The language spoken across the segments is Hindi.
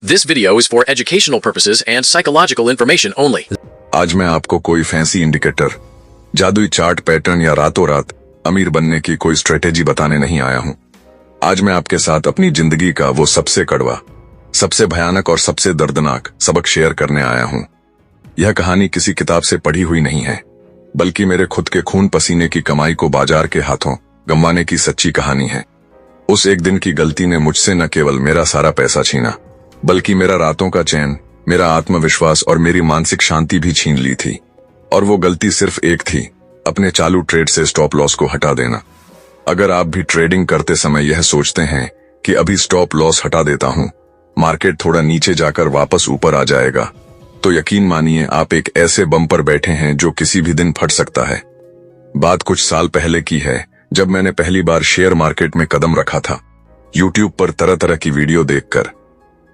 This video is for educational purposes and psychological information only. आज मैं आपको कोई फैंसी इंडिकेटर, जादुई चार्ट पैटर्न या रातों रात अमीर बनने की कोई स्ट्रेटेजी बताने नहीं आया हूँ। आज मैं आपके साथ अपनी जिंदगी का वो सबसे कड़वा, सबसे भयानक और सबसे दर्दनाक सबक शेयर करने आया हूँ। यह कहानी किसी किताब से पढ़ी हुई नहीं है, बल्कि मेरे खुद के खून पसीने की कमाई को बाजार के हाथों गंवाने की सच्ची कहानी है। उस एक दिन की गलती ने मुझसे न केवल मेरा सारा पैसा छीना, बल्कि मेरा रातों का चैन, मेरा आत्मविश्वास और मेरी मानसिक शांति भी छीन ली थी। और वो गलती सिर्फ एक थी, अपने चालू ट्रेड से स्टॉप लॉस को हटा देना। अगर आप भी ट्रेडिंग करते समय यह सोचते हैं कि अभी स्टॉप लॉस हटा देता हूं, मार्केट थोड़ा नीचे जाकर वापस ऊपर आ जाएगा, तो यकीन मानिए आप एक ऐसे बम पर बैठे हैं जो किसी भी दिन फट सकता है। बात कुछ साल पहले की है, जब मैंने पहली बार शेयर मार्केट में कदम रखा था। यूट्यूब पर तरह तरह की वीडियो देखकर,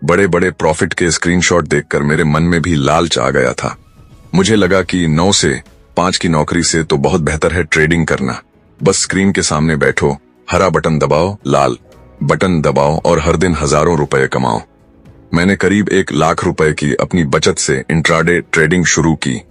बड़े बड़े प्रॉफिट के स्क्रीनशॉट देखकर मेरे मन में भी लालच आ गया था। मुझे लगा कि 9 से 5 की नौकरी से तो बहुत बेहतर है ट्रेडिंग करना। बस स्क्रीन के सामने बैठो, हरा बटन दबाओ, लाल बटन दबाओ और हर दिन हजारों रुपए कमाओ। मैंने करीब 1 लाख रुपए की अपनी बचत से इंट्राडे ट्रेडिंग शुरू की।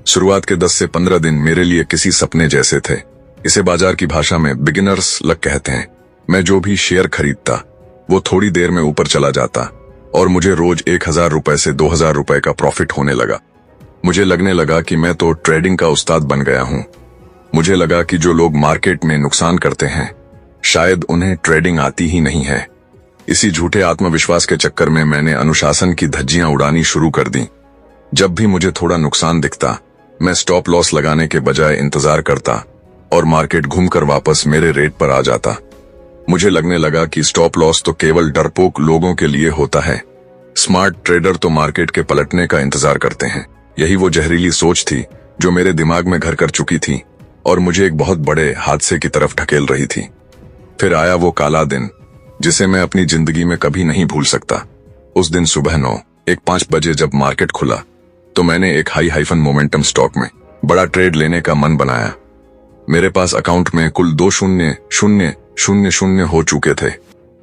शुरुआत के 10 से 15 दिन मेरे लिए किसी सपने जैसे थे। इसे बाजार की भाषा में बिगिनर्स लक कहते हैं। मैं जो भी शेयर खरीदता, वो थोड़ी देर में ऊपर चला जाता और मुझे रोज 1000 रुपए से 2000 रुपए का प्रॉफिट होने लगा। मुझे लगने लगा कि मैं तो ट्रेडिंग का उस्ताद बन गया हूं। मुझे लगा कि जो लोग मार्केट में नुकसान करते हैं, शायद उन्हें ट्रेडिंग आती ही नहीं है। इसी झूठे आत्मविश्वास के चक्कर में मैंने अनुशासन की धज्जियां उड़ानी शुरू कर दी। जब भी मुझे थोड़ा नुकसान दिखता, मैं स्टॉप लॉस लगाने के बजाय इंतजार करता और मार्केट घूमकर वापस मेरे रेट पर आ जाता। मुझे लगने लगा कि स्टॉप लॉस तो केवल डरपोक लोगों के लिए होता है। स्मार्ट ट्रेडर तो मार्केट के पलटने का इंतजार करते हैं। यही वो जहरीली सोच थी जो मेरे दिमाग में घर कर चुकी थी और मुझे एक बहुत बड़े हादसे की तरफ ढकेल रही थी। फिर आया वो काला दिन, जिसे मैं अपनी जिंदगी में कभी नहीं भूल सकता। उस दिन सुबह 9:05 बजे जब मार्केट खुला, तो मैंने एक हाई मोमेंटम स्टॉक में बड़ा ट्रेड लेने का मन बनाया। मेरे पास अकाउंट में कुल 2,000,000 हो चुके थे,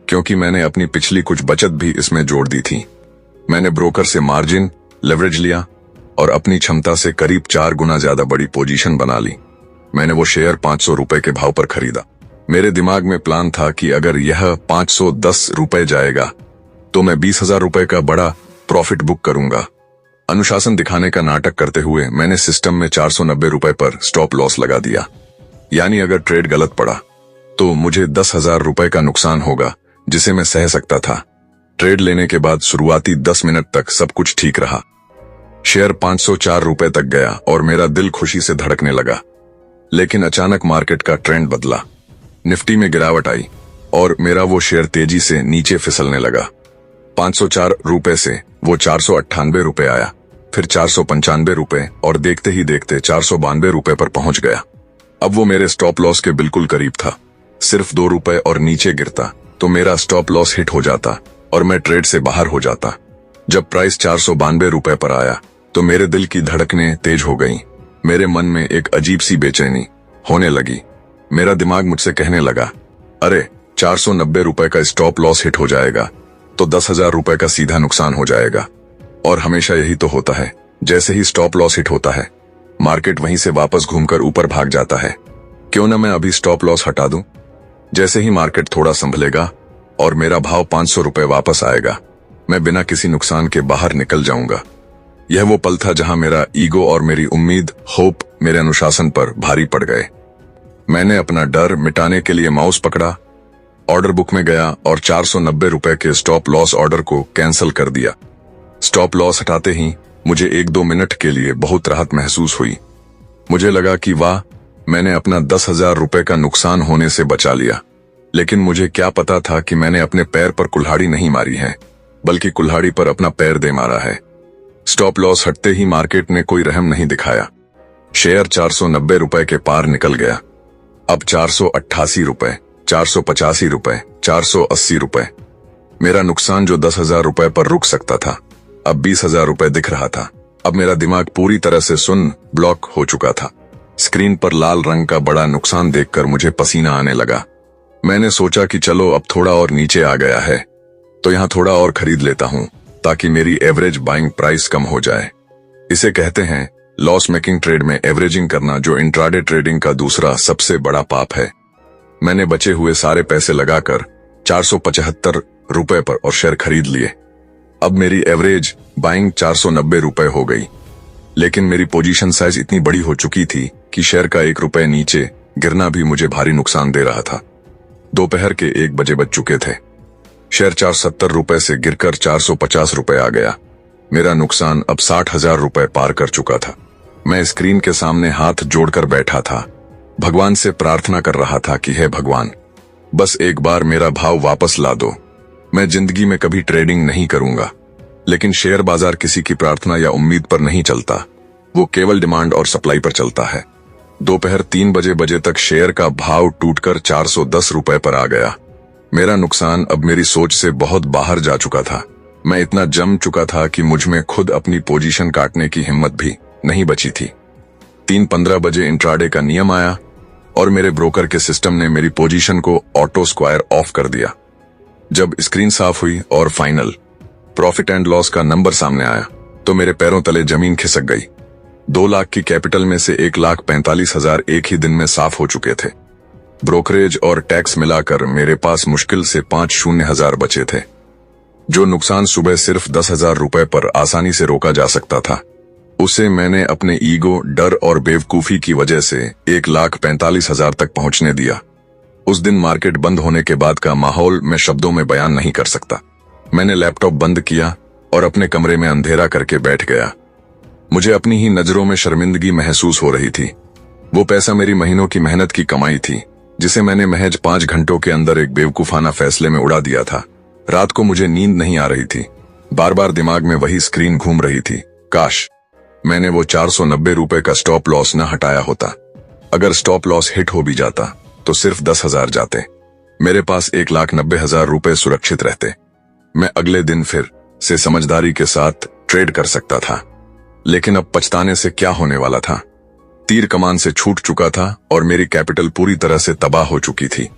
क्योंकि मैंने अपनी पिछली कुछ बचत भी इसमें जोड़ दी थी। मैंने ब्रोकर से मार्जिन लेवरेज लिया और अपनी क्षमता से करीब 4 गुना ज्यादा बड़ी पोजीशन बना ली। मैंने वो शेयर 500 रुपए के भाव पर खरीदा। मेरे दिमाग में प्लान था कि अगर यह 510 रुपए जाएगा, तो मैं 20,000 रुपए का बड़ा प्रॉफिट बुक करूंगा। अनुशासन दिखाने का नाटक करते हुए मैंने सिस्टम में 490 रुपए पर स्टॉप लॉस लगा दिया। यानी अगर ट्रेड गलत पड़ा, तो मुझे 10,000 रुपए का नुकसान होगा, जिसे मैं सह सकता था। ट्रेड लेने के बाद शुरुआती 10 मिनट तक सब कुछ ठीक रहा। शेयर 504 रुपए तक गया और मेरा दिल खुशी से धड़कने लगा। लेकिन अचानक मार्केट का ट्रेंड बदला। निफ्टी में गिरावट आई और मेरा वो शेयर तेजी से नीचे फिसलने लगा। 504 रुपए से वो 498 रुपए आया, फिर 495 रुपए और देखते ही देखते 492 रुपए पर पहुंच गया। अब वो मेरे स्टॉप लॉस के बिल्कुल करीब था। सिर्फ 2 रुपए और नीचे गिरता तो मेरा स्टॉप लॉस हिट हो जाता और मैं ट्रेड से बाहर हो जाता। जब प्राइस 492 रुपए पर आया, तो मेरे दिल की धड़कनें तेज हो गईं। मेरे मन में एक अजीब सी बेचैनी होने लगी। मेरा दिमाग मुझसे कहने लगा, अरे 490 रुपए का स्टॉप लॉस हिट हो जाएगा तो 10,000 रुपए का सीधा नुकसान हो जाएगा। और हमेशा यही तो होता है, जैसे ही स्टॉप लॉस हिट होता है, मार्केट वहीं से वापस घूमकर ऊपर भाग जाता है। क्यों ना मैं अभी स्टॉप लॉस हटा दूं? जैसे ही मार्केट थोड़ा संभलेगा और मेरा भाव 500 रुपए वापस आएगा, मैं बिना किसी नुकसान के बाहर निकल जाऊंगा। यह वो पल था जहां मेरा ईगो और मेरी उम्मीद, होप मेरे अनुशासन पर भारी पड़ गए। मैंने अपना डर मिटाने के लिए माउस पकड़ा, ऑर्डर बुक में गया और 490 रुपए के स्टॉप लॉस ऑर्डर को कैंसिल कर दिया। स्टॉप लॉस हटाते ही मुझे 1-2 मिनट के लिए बहुत राहत महसूस हुई। मुझे लगा कि वाह, मैंने अपना 10,000 रुपए का नुकसान होने से बचा लिया। लेकिन मुझे क्या पता था कि मैंने अपने पैर पर कुल्हाड़ी नहीं मारी है, बल्कि कुल्हाड़ी पर अपना पैर दे मारा है। स्टॉप लॉस हटते ही मार्केट ने कोई रहम नहीं दिखाया। शेयर 490 रुपए के पार निकल गया। अब 488 रुपए, 485 रुपए, 480 रुपए। मेरा नुकसान जो 10,000 रुपए पर रुक सकता था, अब 20,000 रुपए दिख रहा था। अब मेरा दिमाग पूरी तरह से सुन्न ब्लॉक हो चुका था। स्क्रीन पर लाल रंग का बड़ा नुकसान देखकर मुझे पसीना आने लगा। मैंने सोचा कि चलो अब थोड़ा और नीचे आ गया है, तो यहाँ थोड़ा और खरीद लेता हूँ। ताकि मेरी एवरेज बाइंग प्राइस कम हो जाए। इसे कहते हैं लॉस मेकिंग ट्रेड में एवरेजिंग करना, जो इंट्राडे ट्रेडिंग का दूसरा सबसे बड़ा पाप है। मैंने बचे हुए सारे पैसे लगाकर 475 रुपए पर और शेयर खरीद लिए। अब मेरी एवरेज बाइंग 490 रुपए हो गई, लेकिन मेरी पोजीशन साइज इतनी बड़ी हो चुकी थी कि शेयर का 1 रुपए नीचे गिरना भी मुझे भारी नुकसान दे रहा था। दोपहर के 1 बजे बज चुके थे। शेयर 470 रुपए से गिरकर 450 रुपए आ गया। मेरा नुकसान अब 60,000 रुपए पार कर चुका था। मैं स्क्रीन के सामने हाथ जोड़कर बैठा था, भगवान से प्रार्थना कर रहा था कि हे भगवान, बस एक बार मेरा भाव वापस ला दो। मैं जिंदगी में कभी ट्रेडिंग नहीं करूंगा, लेकिन शेयर बाजार किसी की प्रार्थना या उम्मीद पर नहीं चलता, वो केवल डिमांड और सप्लाई पर चलता है। दोपहर 3 बजे तक शेयर का भाव टूटकर 410 रुपए पर आ गया। मेरा नुकसान अब मेरी सोच से बहुत बाहर जा चुका था। मैं इतना जम चुका था कि मुझ में खुद अपनी पोजीशन काटने की हिम्मत भी नहीं बची थी। 3:15 बजे इंट्राडे का नियम आया और मेरे ब्रोकर के सिस्टम ने मेरी पोजीशन को ऑटो स्क्वायर ऑफ कर दिया। जब स्क्रीन साफ हुई और फाइनल प्रॉफिट एंड लॉस का नंबर सामने आया तो मेरे पैरों तले जमीन खिसक गई। 2 लाख की कैपिटल में से 1,45,000 एक ही दिन में साफ हो चुके थे। ब्रोकरेज और टैक्स मिलाकर मेरे पास मुश्किल से 50,000 बचे थे। जो नुकसान सुबह सिर्फ 10,000 रुपए पर आसानी से रोका जा सकता था, उसे मैंने अपने ईगो, डर और बेवकूफी की वजह से 1,45,000 तक पहुंचने दिया। उस दिन मार्केट बंद होने के बाद का माहौल मैं शब्दों में बयान नहीं कर सकता। मैंने लैपटॉप बंद किया और अपने कमरे में अंधेरा करके बैठ गया। मुझे अपनी ही नजरों में शर्मिंदगी महसूस हो रही थी। वो पैसा मेरी महीनों की मेहनत की कमाई थी, जिसे मैंने महज 5 घंटों के अंदर एक बेवकूफाना फैसले में उड़ा दिया था। रात को मुझे नींद नहीं आ रही थी। बार बार दिमाग में वही स्क्रीन घूम रही थी। काश मैंने वो 490 रुपए का स्टॉप लॉस न हटाया होता। अगर स्टॉप लॉस हिट हो भी जाता तो सिर्फ 10,000 जाते। मेरे पास 1,90,000 रुपए सुरक्षित रहते। मैं अगले दिन फिर से समझदारी के साथ ट्रेड कर सकता था। लेकिन अब पछताने से क्या होने वाला था। तीर कमान से छूट चुका था और मेरी कैपिटल पूरी तरह से तबाह हो चुकी थी।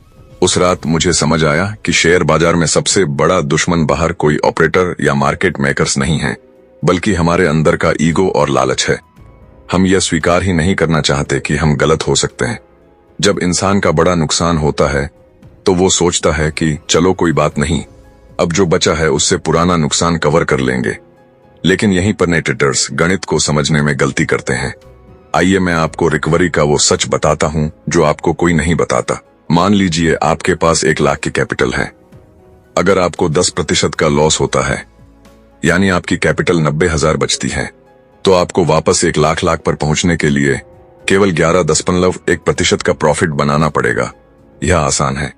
उस रात मुझे समझ आया कि शेयर बाजार में सबसे बड़ा दुश्मन बाहर कोई ऑपरेटर या मार्केट मेकर्स नहीं है, बल्कि हमारे अंदर का ईगो और लालच है। हम यह स्वीकार ही नहीं करना चाहते कि हम गलत हो सकते हैं। जब इंसान का बड़ा नुकसान होता है तो वो सोचता है कि चलो कोई बात नहीं, अब जो बचा है उससे पुराना नुकसान कवर कर लेंगे। लेकिन यहीं पर नए ट्रेडर्स गणित को समझने में गलती करते हैं। आइए मैं आपको रिकवरी का वो सच बताता हूं जो आपको कोई नहीं बताता। मान लीजिए आपके पास 1 लाख की कैपिटल है। अगर आपको 10% का लॉस होता है, यानी आपकी कैपिटल 90,000 बचती है, तो आपको वापस 1 लाख पर पहुंचने के लिए केवल 11.1% का प्रॉफिट बनाना पड़ेगा। यह आसान है।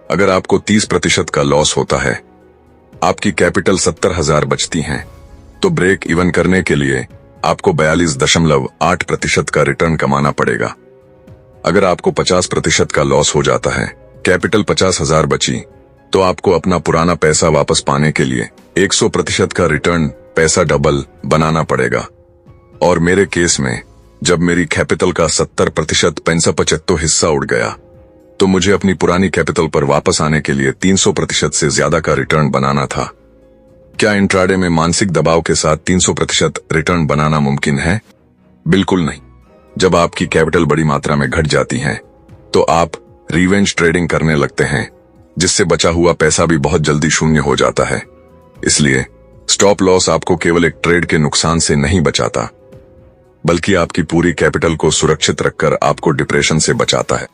अगर आपको 30% का लॉस होता है, आपकी कैपिटल 70,000 बचती है, तो ब्रेक इवन करने के लिए आपको 42.8% का रिटर्न कमाना पड़ेगा। अगर आपको 50% का लॉस हो जाता है, कैपिटल 50,000 बची, तो आपको अपना पुराना पैसा वापस पाने के लिए 100% का रिटर्न, पैसा डबल बनाना पड़ेगा। और मेरे केस में जब मेरी कैपिटल का 70% 75 हिस्सा उड़ गया, तो मुझे अपनी पुरानी कैपिटल पर वापस आने के लिए 300% से ज्यादा का रिटर्न बनाना था। क्या इंट्राडे में मानसिक दबाव के साथ 300% रिटर्न बनाना मुमकिन है? बिल्कुल नहीं। जब आपकी कैपिटल बड़ी मात्रा में घट जाती है, तो आप रिवेंज ट्रेडिंग करने लगते हैं, जिससे बचा हुआ पैसा भी बहुत जल्दी शून्य हो जाता है। इसलिए स्टॉप लॉस आपको केवल एक ट्रेड के नुकसान से नहीं बचाता, बल्कि आपकी पूरी कैपिटल को सुरक्षित रखकर आपको डिप्रेशन से बचाता है।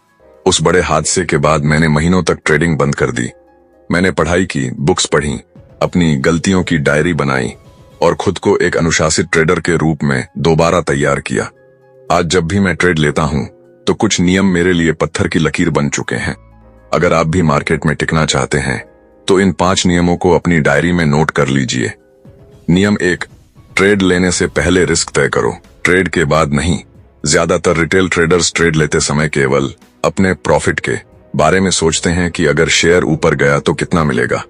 उस बड़े हादसे के बाद मैंने महीनों तक ट्रेडिंग बंद कर दी। मैंने पढ़ाई की, बुक्स पढ़ी, अपनी गलतियों की डायरी बनाई और खुद को एक अनुशासित ट्रेडर के रूप में दोबारा तैयार किया। आज जब भी मैं ट्रेड लेता हूं, तो कुछ नियम मेरे लिए पत्थर की लकीर बन चुके हैं। अगर आप भी मार्केट में टिकना चाहते हैं, तो इन 5 नियमों को अपनी डायरी में नोट कर लीजिए। नियम 1, ट्रेड लेने से पहले रिस्क तय करो, ट्रेड के बाद नहीं। ज्यादातर रिटेल ट्रेडर्स ट्रेड लेते समय केवल अपने प्रॉफिट के बारे में सोचते हैं कि अगर शेयर ऊपर गया तो कितना मिलेगा।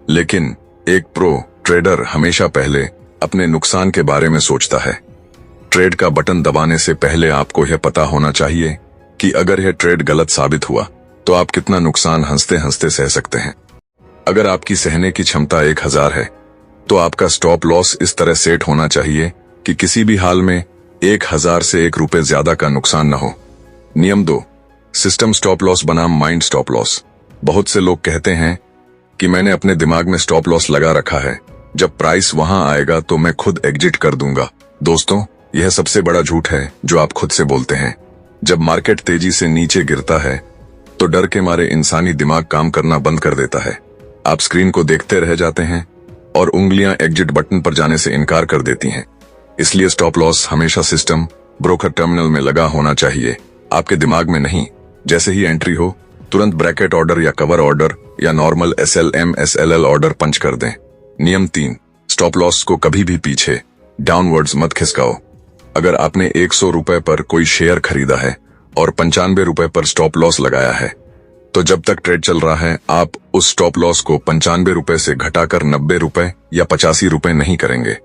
लेकिन एक प्रो ट्रेडर हमेशा पहले अपने नुकसान के बारे में सोचता है। ट्रेड का बटन दबाने से पहले आपको यह पता होना चाहिए कि अगर यह ट्रेड गलत साबित हुआ तो आप कितना नुकसान हंसते हंसते सह सकते हैं। अगर आपकी सहने की क्षमता 1000 है, तो आपका स्टॉप लॉस इस तरह सेट होना चाहिए कि किसी भी हाल में 1000 से 1 रुपए ज्यादा का नुकसान न हो। नियम 2, सिस्टम स्टॉप लॉस बनाम माइंड स्टॉप लॉस। बहुत से लोग कहते हैं कि मैंने अपने दिमाग में स्टॉप लॉस लगा रखा है, जब प्राइस वहां आएगा तो मैं खुद एग्जिट कर दूंगा। दोस्तों, यह सबसे बड़ा झूठ है जो आप खुद से बोलते हैं। जब मार्केट तेजी से नीचे गिरता है तो डर के मारे इंसानी दिमाग काम करना बंद कर देता है। आप स्क्रीन को देखते रह जाते हैं और उंगलियां एग्जिट बटन पर जाने से इनकार कर देती हैं। इसलिए स्टॉप लॉस हमेशा सिस्टम ब्रोकर टर्मिनल में लगा होना चाहिए, आपके दिमाग में नहीं। जैसे ही एंट्री हो तुरंत ब्रैकेट ऑर्डर या कवर ऑर्डर या नॉर्मल SLM SLL ऑर्डर पंच कर दें। नियम 3, स्टॉप लॉस को कभी भी पीछे डाउनवर्ड्स मत खिसकाओ। अगर आपने 100 रुपए पर कोई शेयर खरीदा है और 95 रुपए पर स्टॉप लॉस लगाया है, तो जब तक ट्रेड चल रहा है आप उस स्टॉप लॉस को 95 रुपए से घटाकर 90 रुपए या 85 रुपए नहीं करेंगे।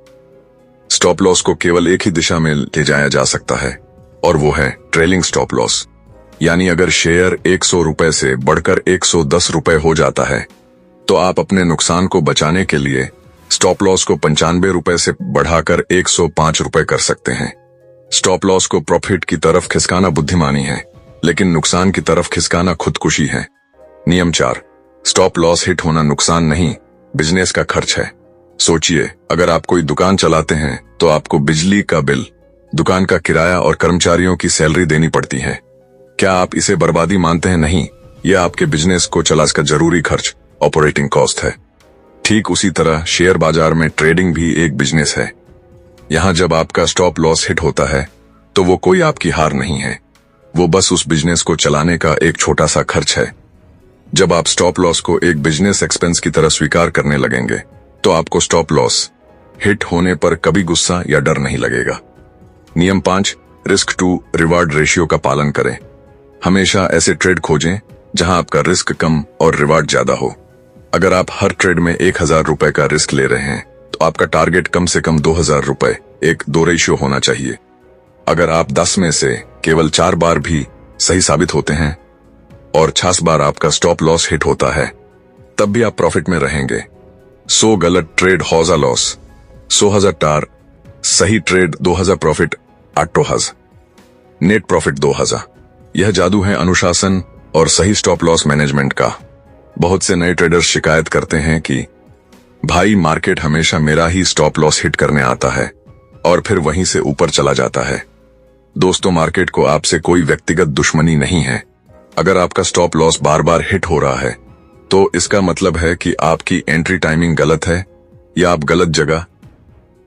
स्टॉप लॉस को केवल एक ही दिशा में ले जाया जा सकता है और वो है ट्रेलिंग स्टॉप लॉस। यानी अगर शेयर 100 रुपए से बढ़कर 110 रुपए हो जाता है तो आप अपने नुकसान को बचाने के लिए स्टॉप लॉस को 95 रुपए से बढ़ाकर 105 रुपए कर सकते हैं। स्टॉप लॉस को प्रॉफिट की तरफ खिसकाना बुद्धिमानी है, लेकिन नुकसान की तरफ खिसकाना खुदकुशी है। नियम 4, स्टॉप लॉस हिट होना नुकसान नहीं, बिजनेस का खर्च है। सोचिए, अगर आप कोई दुकान चलाते हैं तो आपको बिजली का बिल, दुकान का किराया और कर्मचारियों की सैलरी देनी पड़ती है। क्या आप इसे बर्बादी मानते हैं? नहीं, यह आपके बिजनेस को चलाने का जरूरी खर्च, ऑपरेटिंग कॉस्ट है। ठीक उसी तरह शेयर बाजार में ट्रेडिंग भी एक बिजनेस है। यहां जब आपका स्टॉप लॉस हिट होता है तो वो कोई आपकी हार नहीं है, वो बस उस बिजनेस को चलाने का एक छोटा सा खर्च है। जब आप स्टॉप लॉस को एक बिजनेस एक्सपेंस की तरह स्वीकार करने लगेंगे तो आपको स्टॉप लॉस हिट होने पर कभी गुस्सा या डर नहीं लगेगा। नियम 5, रिस्क टू रिवार्ड रेशियो का पालन करें। हमेशा ऐसे ट्रेड खोजें जहां आपका रिस्क कम और रिवार्ड ज्यादा हो। अगर आप हर ट्रेड में 1000 रुपए का रिस्क ले रहे हैं तो आपका टारगेट कम से कम 2000 रुपए, एक 2 रेशियो होना चाहिए। अगर आप 10 में से केवल 4 बार भी सही साबित होते हैं और 6 बार आपका स्टॉप लॉस हिट होता है, तब भी आप प्रॉफिट में रहेंगे। 100 गलत ट्रेड 1000 लॉस, 100,000 टार सही ट्रेड 2000 प्रॉफिट, 8,000 नेट प्रॉफिट 2000। यह जादू है अनुशासन और सही स्टॉप लॉस मैनेजमेंट का। बहुत से नए ट्रेडर्स शिकायत करते हैं कि भाई मार्केट हमेशा मेरा ही स्टॉप लॉस हिट करने आता है और फिर वहीं से ऊपर चला जाता है। दोस्तों, मार्केट को आपसे कोई व्यक्तिगत दुश्मनी नहीं है। अगर आपका स्टॉप लॉस बार बार हिट हो रहा है तो इसका मतलब है कि आपकी एंट्री टाइमिंग गलत है या आप गलत जगह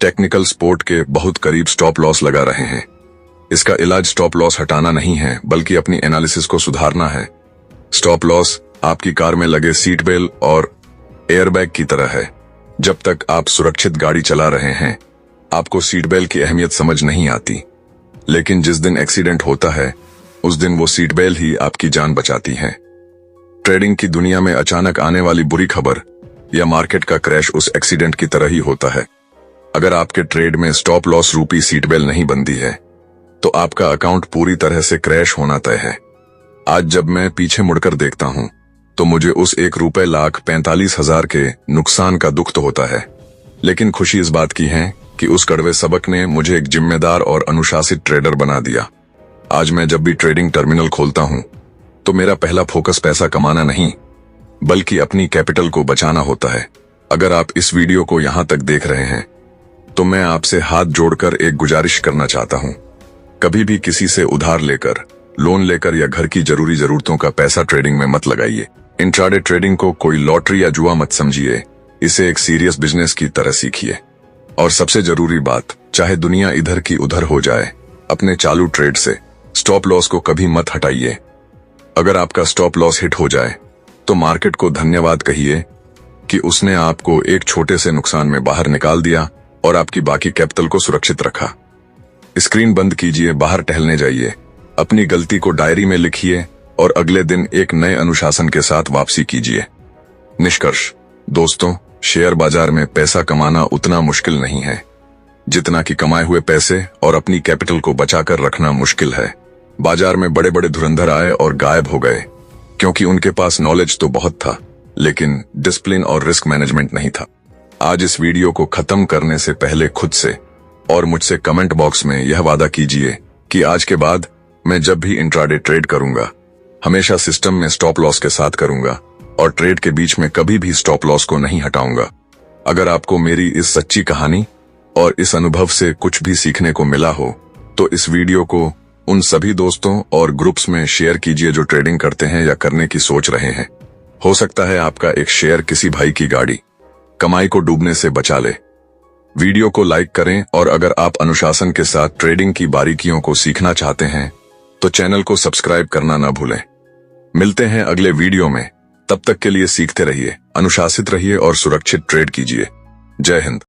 टेक्निकल सपोर्ट के बहुत करीब स्टॉप लॉस लगा रहे हैं। इसका इलाज स्टॉप लॉस हटाना नहीं है, बल्कि अपनी एनालिसिस को सुधारना है। स्टॉप लॉस आपकी कार में लगे सीट बेल्ट और एयरबैग की तरह है। जब तक आप सुरक्षित गाड़ी चला रहे हैं आपको सीट बेल्ट की अहमियत समझ नहीं आती, लेकिन जिस दिन एक्सीडेंट होता है उस दिन वो सीट बेल्ट ही आपकी जान बचाती है। ट्रेडिंग की दुनिया में अचानक आने वाली बुरी खबर या मार्केट का क्रैश उस एक्सीडेंट की तरह ही होता है। अगर आपके ट्रेड में स्टॉप लॉस रूपी सीट बेल्ट नहीं बंधी है तो आपका अकाउंट पूरी तरह से क्रैश होना तय है। आज जब मैं पीछे मुड़कर देखता हूं तो मुझे उस 1,45,00,000 के नुकसान का दुख तो होता है, लेकिन खुशी इस बात की है कि उस कड़वे सबक ने मुझे एक जिम्मेदार और अनुशासित ट्रेडर बना दिया। आज मैं जब भी ट्रेडिंग टर्मिनल खोलता हूं तो मेरा पहला फोकस पैसा कमाना नहीं बल्कि अपनी कैपिटल को बचाना होता है। अगर आप इस वीडियो को यहां तक देख रहे हैं तो मैं आपसे हाथ जोड़कर एक गुजारिश करना चाहता हूं। कभी भी किसी से उधार लेकर, लोन लेकर या घर की जरूरी जरूरतों का पैसा ट्रेडिंग में मत लगाइए। इंट्राडे ट्रेडिंग को कोई लॉटरी या जुआ मत समझिए, इसे एक सीरियस बिजनेस की तरह सीखिए। और सबसे जरूरी बात, चाहे दुनिया इधर की उधर हो जाए, अपने चालू ट्रेड से स्टॉप लॉस को कभी मत हटाइए। अगर आपका स्टॉप लॉस हिट हो जाए तो मार्केट को धन्यवाद कहिए कि उसने आपको एक छोटे से नुकसान में बाहर निकाल दिया और आपकी बाकी कैपिटल को सुरक्षित रखा। स्क्रीन बंद कीजिए, बाहर टहलने जाइए, अपनी गलती को डायरी में लिखिए और अगले दिन एक नए अनुशासन के साथ वापसी कीजिए। निष्कर्ष, दोस्तों, शेयर बाजार में पैसा कमाना उतना मुश्किल नहीं है जितना कि कमाए हुए पैसे और अपनी कैपिटल को बचाकर रखना मुश्किल है। बाजार में बड़े बड़े धुरंधर आए और गायब हो गए क्योंकि उनके पास नॉलेज तो बहुत था लेकिन डिसिप्लिन और रिस्क मैनेजमेंट नहीं था। आज इस वीडियो को खत्म करने से पहले खुद से और मुझसे कमेंट बॉक्स में यह वादा कीजिए कि आज के बाद मैं जब भी इंट्राडे ट्रेड करूंगा हमेशा सिस्टम में स्टॉप लॉस के साथ करूंगा और ट्रेड के बीच में कभी भी स्टॉप लॉस को नहीं हटाऊंगा। अगर आपको मेरी इस सच्ची कहानी और इस अनुभव से कुछ भी सीखने को मिला हो तो इस वीडियो को उन सभी दोस्तों और ग्रुप्स में शेयर कीजिए जो ट्रेडिंग करते हैं या करने की सोच रहे हैं। हो सकता है आपका एक शेयर किसी भाई की गाड़ी कमाई को डूबने से बचा ले। वीडियो को लाइक करें और अगर आप अनुशासन के साथ ट्रेडिंग की बारीकियों को सीखना चाहते हैं तो चैनल को सब्सक्राइब करना ना भूलें। मिलते हैं अगले वीडियो में, तब तक के लिए सीखते रहिए, अनुशासित रहिए और सुरक्षित ट्रेड कीजिए। जय हिंद।